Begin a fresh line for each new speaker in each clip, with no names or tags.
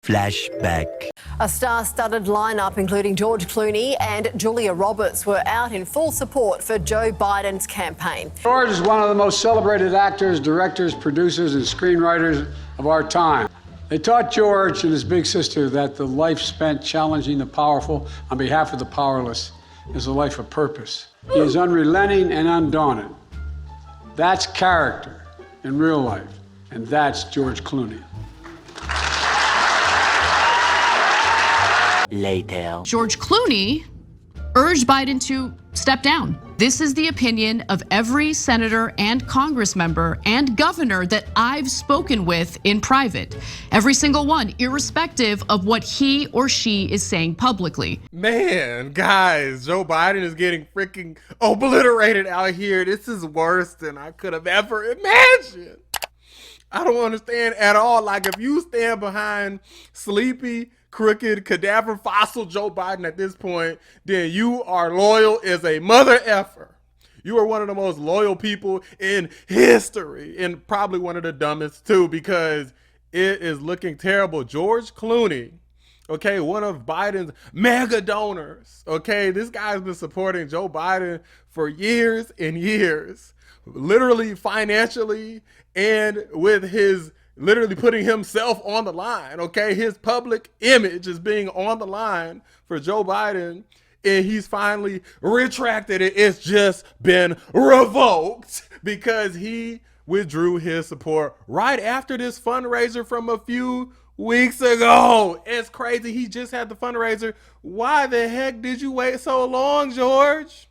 Flashback.
A star-studded lineup including George Clooney and Julia Roberts were out in full support for Joe Biden's campaign.
George is one of the most celebrated actors, directors, producers, and screenwriters of our time. They taught George and his big sister that the life spent challenging the powerful on behalf of the powerless is a life of purpose. He is unrelenting and undaunted. That's character in real life, and that's George Clooney.
Later.
George Clooney urged Biden to step down. This is the opinion of every senator and Congress member and governor that I've spoken with in private. Every single one, irrespective of what he or she is saying publicly.
Man, guys, Joe Biden is getting freaking obliterated out here. This is worse than I could have ever imagined. I don't understand at all. Like, if you stand behind sleepy, crooked, cadaver, fossil Joe Biden at this point, then you are loyal as a mother effer. You are one of the most loyal people in history, and probably one of the dumbest too, because it is looking terrible. George Clooney, okay, one of Biden's MAGA donors, okay, this guy's been supporting Joe Biden for years and years, literally financially and with his literally putting himself on the line, okay? His public image is being on the line for Joe Biden, and he's finally retracted it. It's just been revoked because he withdrew his support right after this fundraiser from a few weeks ago. It's crazy. He just had the fundraiser. Why the heck did you wait so long, George?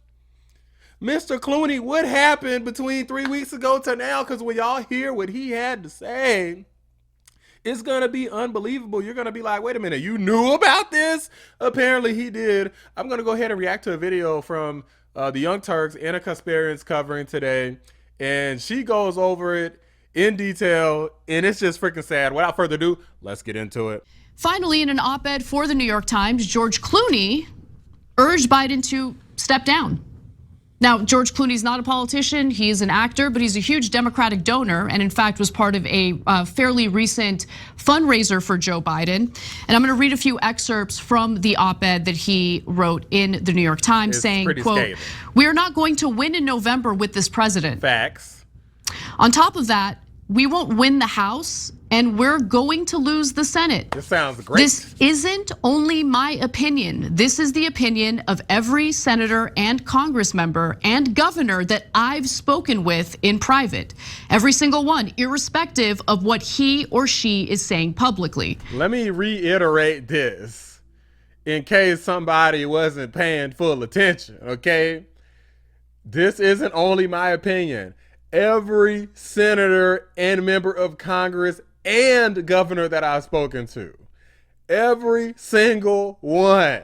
Mr. Clooney, what happened between 3 weeks ago to now? Because when y'all hear what he had to say, it's going to be unbelievable. You're going to be like, wait a minute, you knew about this? Apparently he did. I'm going to go ahead and react to a video from the Young Turks, Anna Kasparian's covering today. And she goes over it in detail, and it's just freaking sad. Without further ado, let's get into it.
Finally, in an op-ed for the New York Times, George Clooney urged Biden to step down. Now, George Clooney's not a politician, he's an actor, but he's a huge Democratic donor, and in fact was part of a fairly recent fundraiser for Joe Biden. And I'm gonna read a few excerpts from the op-ed that he wrote in the New York Times saying, quote, "We are not going to win in November with this president.
Facts.
On top of that, we won't win the House, and we're going to lose the Senate.
This sounds great.
This isn't only my opinion. This is the opinion of every senator and Congress member and governor that I've spoken with in private. Every single one, irrespective of what he or she is saying publicly."
Let me reiterate this in case somebody wasn't paying full attention, okay? This isn't only my opinion. Every senator and member of Congress and governor that I've spoken to, every single one,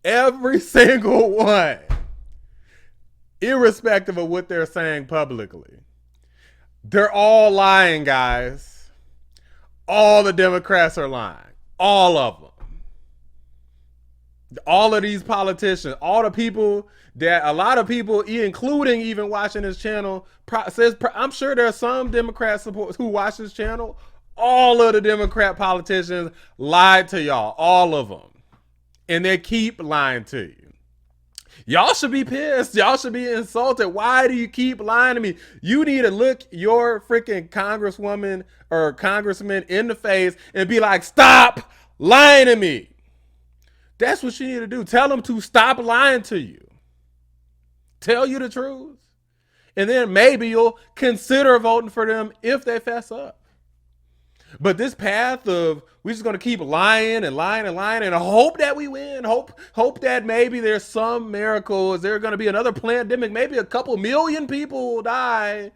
irrespective of what they're saying publicly, they're all lying, guys. All the Democrats are lying, all of them. All of these politicians, all the people that a lot of people, including even watching this channel, says, I'm sure there are some Democrat supporters who watch this channel. All of the Democrat politicians lied to y'all, all of them. And they keep lying to you. Y'all should be pissed. Y'all should be insulted. Why do you keep lying to me? You need to look your freaking congresswoman or congressman in the face and be like, stop lying to me. That's what you need to do. Tell them to stop lying to you. Tell you the truth. And then maybe you'll consider voting for them if they fess up. But this path of we're just going to keep lying and lying and lying and hope that we win. Hope that maybe there's some miracle. Is there going to be another pandemic? Maybe a couple million people will die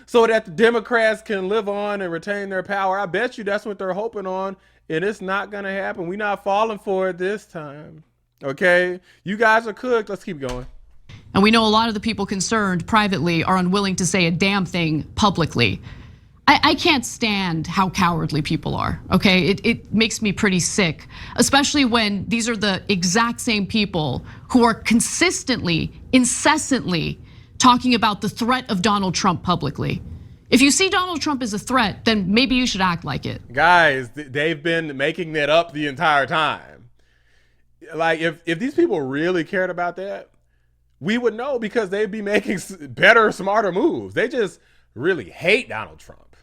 so that the Democrats can live on and retain their power. I bet you that's what they're hoping on. And it's not going to happen. We're not falling for it this time. Okay? You guys are cooked. Let's keep going.
And we know a lot of the people concerned privately are unwilling to say a damn thing publicly. I can't stand how cowardly people are, okay? It makes me pretty sick, especially when these are the exact same people who are consistently, incessantly talking about the threat of Donald Trump publicly. If you see Donald Trump as a threat, then maybe you should act like it.
Guys, they've been making that up the entire time. Like, if these people really cared about that, we would know, because they'd be making better, smarter moves. They just really hate Donald Trump.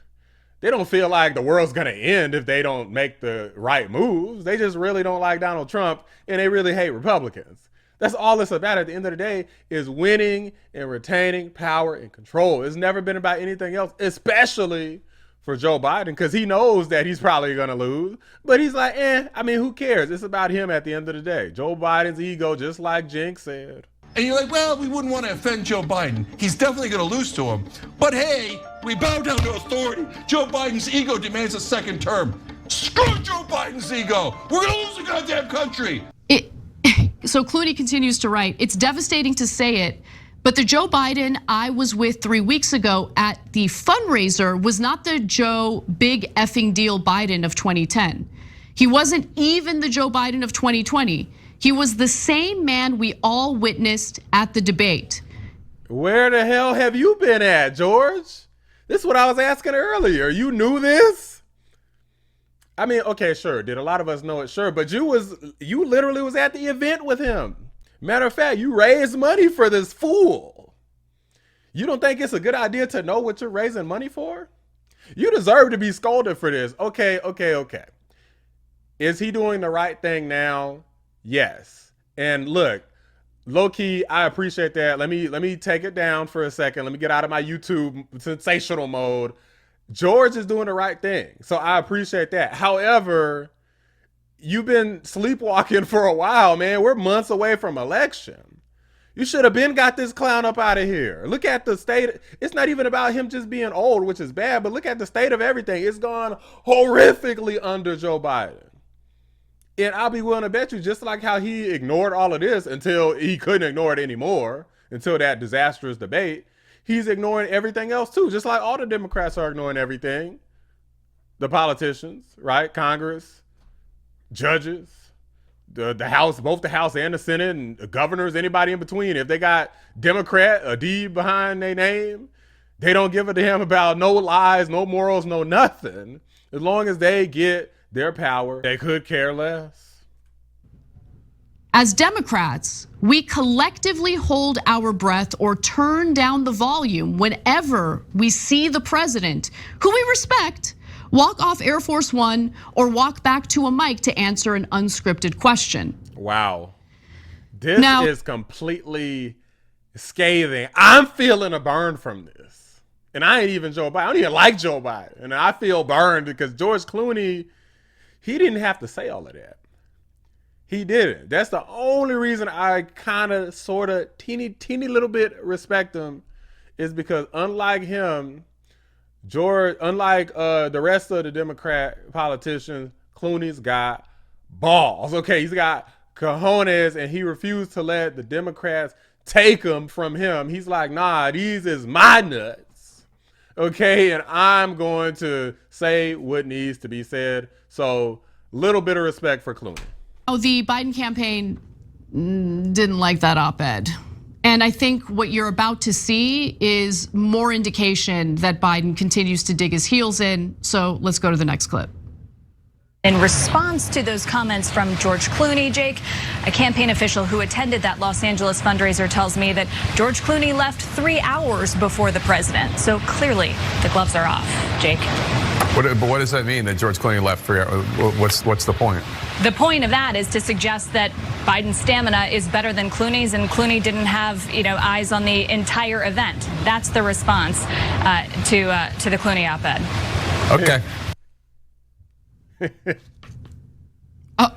They don't feel like the world's gonna end if they don't make the right moves. They just really don't like Donald Trump, and they really hate Republicans. That's all it's about at the end of the day, is winning and retaining power and control. It's never been about anything else, especially for Joe Biden, because he knows that he's probably going to lose. But he's like, I mean, who cares? It's about him at the end of the day. Joe Biden's ego, just like Jinx said.
And you're like, well, we wouldn't want to offend Joe Biden. He's definitely going to lose to him. But hey, we bow down to authority. Joe Biden's ego demands a second term. Screw Joe Biden's ego. We're going to lose the goddamn country.
So Clooney continues to write, it's devastating to say it, but the Joe Biden I was with 3 weeks ago at the fundraiser was not the Joe big effing deal Biden of 2010. He wasn't even the Joe Biden of 2020. He was the same man we all witnessed at the debate.
Where the hell have you been at, George? This is what I was asking earlier. You knew this? I mean, okay, sure. Did a lot of us know it? Sure. But you literally was at the event with him. Matter of fact, you raised money for this fool. You don't think it's a good idea to know what you're raising money for? You deserve to be scolded for this. Okay. Is he doing the right thing now? Yes. And look, low key, I appreciate that. Let me take it down for a second. Let me get out of my YouTube sensational mode. George is doing the right thing, so I appreciate that. However, you've been sleepwalking for a while, man. We're months away from election. You should have been got this clown up out of here. Look at the state. It's not even about him just being old, which is bad, but look at the state of everything. It's gone horrifically under Joe Biden. And I'll be willing to bet you, just like how he ignored all of this until he couldn't ignore it anymore, until that disastrous debate, he's ignoring everything else too, just like all the Democrats are ignoring everything. The politicians, right? Congress, judges, the House, both the House and the Senate, and the governors, anybody in between. If they got Democrat, a D behind their name, they don't give a damn about no lies, no morals, no nothing. As long as they get their power, they could care less.
As Democrats, we collectively hold our breath or turn down the volume whenever we see the president, who we respect, walk off Air Force One or walk back to a mic to answer an unscripted question.
Wow. This is completely scathing. I'm feeling a burn from this. And I ain't even Joe Biden. I don't even like Joe Biden. And I feel burned because George Clooney, he didn't have to say all of that. He didn't. That's the only reason I kind of, sort of, teeny little bit respect him, is because unlike him, unlike the rest of the Democrat politicians, Clooney's got balls. Okay, he's got cojones, and he refused to let the Democrats take them from him. He's like, nah, these is my nuts. Okay, and I'm going to say what needs to be said. So, little bit of respect for Clooney.
Oh, the Biden campaign didn't like that op-ed. And I think what you're about to see is more indication that Biden continues to dig his heels in. So let's go to the next clip.
In response to those comments from George Clooney, Jake, a campaign official who attended that Los Angeles fundraiser tells me that George Clooney left 3 hours before the president. So clearly the gloves are off. Jake.
But what does that mean that George Clooney left 3 hours? What's the point?
The point of that is to suggest that Biden's stamina is better than Clooney's, and Clooney didn't have, eyes on the entire event. That's the response to the Clooney op-ed.
Okay.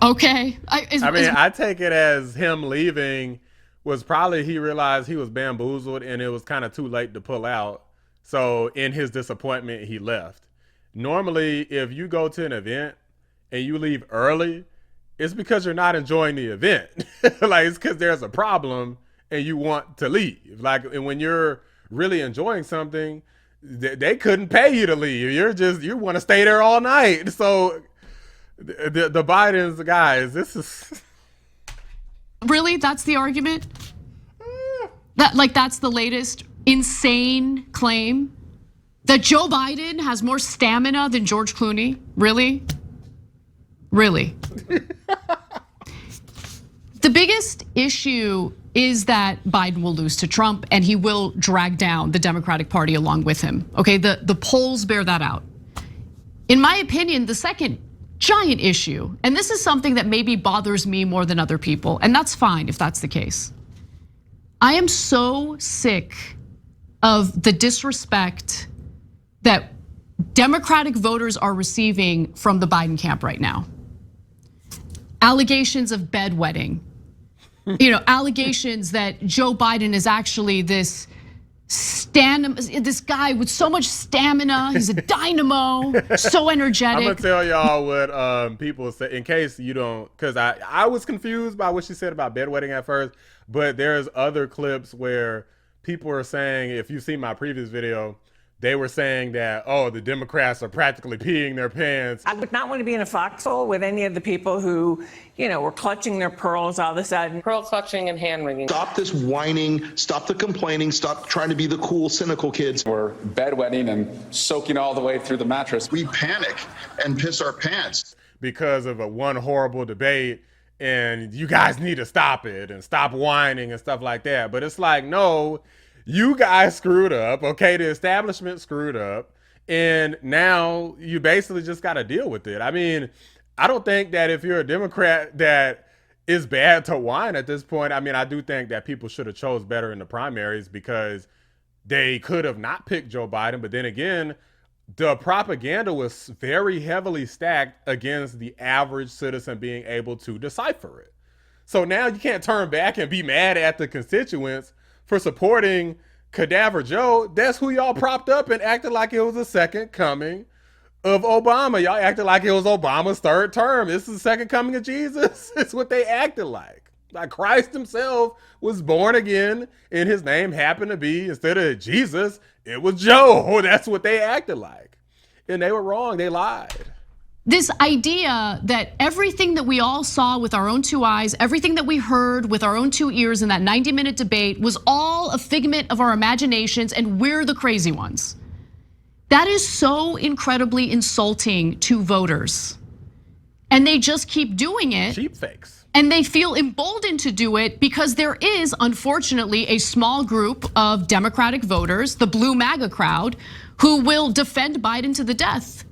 Okay.
I take it as him leaving was probably he realized he was bamboozled and it was kind of too late to pull out. So in his disappointment, he left. Normally, if you go to an event and you leave early, it's because you're not enjoying the event. Like, it's because there's a problem and you want to leave. Like, and when you're really enjoying something, they couldn't pay you to leave. You want to stay there all night. So the Biden's, guys, this is
really, that's the argument? That's the latest insane claim? That Joe Biden has more stamina than George Clooney? Really? Really? The biggest issue is that Biden will lose to Trump and he will drag down the Democratic Party along with him. Okay, the polls bear that out. In my opinion, the second giant issue, and this is something that maybe bothers me more than other people, and that's fine if that's the case. I am so sick of the disrespect that Democratic voters are receiving from the Biden camp right now. Allegations of bedwetting, allegations that Joe Biden is actually this guy with so much stamina. He's a dynamo, so energetic.
I'm gonna tell y'all what people say in case you don't, because I was confused by what she said about bedwetting at first, but there's other clips where people are saying, if you see my previous video, they were saying that, oh, the Democrats are practically peeing their pants.
I would not want to be in a foxhole with any of the people who, were clutching their pearls all of a sudden.
Pearl clutching and hand wringing.
Stop this whining, stop the complaining, stop trying to be the cool, cynical kids.
We're bedwetting and soaking all the way through the mattress.
We panic and piss our pants.
Because of one horrible debate, and you guys need to stop it and stop whining and stuff like that. But it's like, no, you guys screwed up, okay? The establishment screwed up, and now you basically just got to deal with it. I mean, I don't think that if you're a Democrat that it's bad to whine at this point. I mean, I do think that people should have chose better in the primaries because they could have not picked Joe Biden, but then again, the propaganda was very heavily stacked against the average citizen being able to decipher it. So now you can't turn back and be mad at the constituents for supporting Cadaver Joe. That's who y'all propped up and acted like it was a second coming of Obama. Y'all acted like it was Obama's third term. This is the second coming of Jesus. It's what they acted like. Like Christ himself was born again and his name happened to be, instead of Jesus, it was Joe. That's what they acted like. And they were wrong. They lied.
This idea that everything that we all saw with our own two eyes, everything that we heard with our own two ears in that 90-minute debate was all a figment of our imaginations and we're the crazy ones. That is so incredibly insulting to voters. And they just keep doing it.
Cheap fakes.
And they feel emboldened to do it because there is, unfortunately, a small group of Democratic voters, the blue MAGA crowd, who will defend Biden to the death.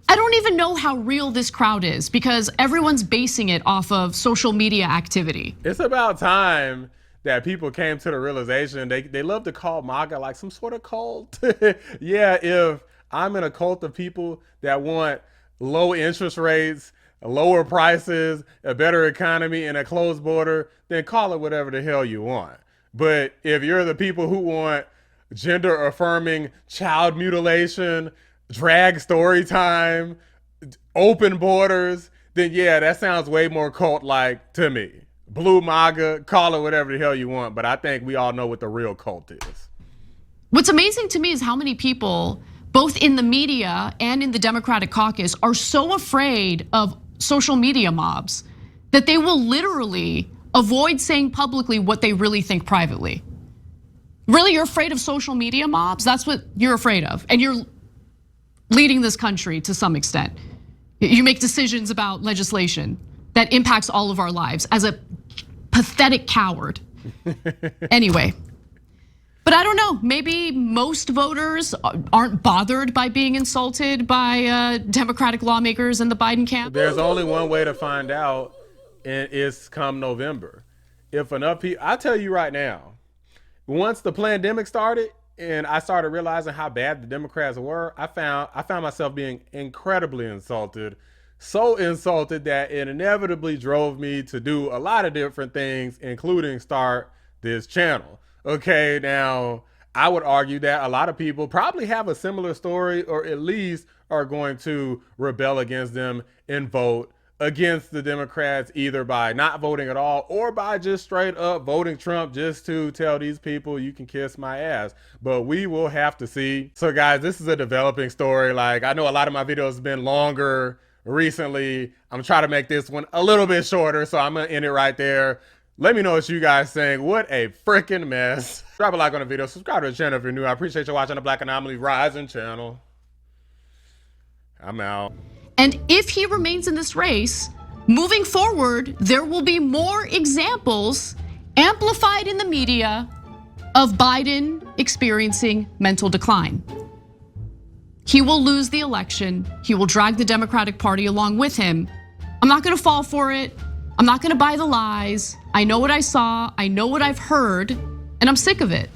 I don't even know how real this crowd is because everyone's basing it off of social media activity.
It's about time that people came to the realization they love to call MAGA like some sort of cult. Yeah, if I'm in a cult of people that want low interest rates, lower prices, a better economy, and a closed border, then call it whatever the hell you want. But if you're the people who want gender affirming child mutilation, drag story time, open borders, then yeah, that sounds way more cult-like to me. Blue MAGA, call it whatever the hell you want, but I think we all know what the real cult is.
What's amazing to me is how many people, both in the media and in the Democratic caucus, are so afraid of social media mobs that they will literally avoid saying publicly what they really think privately. Really, you're afraid of social media mobs? That's what you're afraid of. And you're leading this country to some extent. You make decisions about legislation that impacts all of our lives as a pathetic coward. Anyway, but I don't know, maybe most voters aren't bothered by being insulted by Democratic lawmakers in the Biden camp.
There's only one way to find out, and it's come November. If enough people, I'll tell you right now, once the pandemic started, and I started realizing how bad the Democrats were, I found myself being incredibly insulted. So insulted that it inevitably drove me to do a lot of different things, including start this channel. Okay, now I would argue that a lot of people probably have a similar story, or at least are going to rebel against them and vote against the Democrats, either by not voting at all or by just straight up voting Trump just to tell these people you can kiss my ass. But we will have to see. So guys, this is a developing story. Like, I know a lot of my videos have been longer recently. I'm trying to make this one a little bit shorter, so I'm gonna end it right there. Let me know what you guys think. What a freaking mess. Drop a like on the video. Subscribe to the channel if you're new. I appreciate you watching the Black Anomaly Rising channel. I'm out.
And if he remains in this race, moving forward, there will be more examples amplified in the media of Biden experiencing mental decline. He will lose the election. He will drag the Democratic Party along with him. I'm not gonna fall for it. I'm not gonna buy the lies. I know what I saw, I know what I've heard, and I'm sick of it.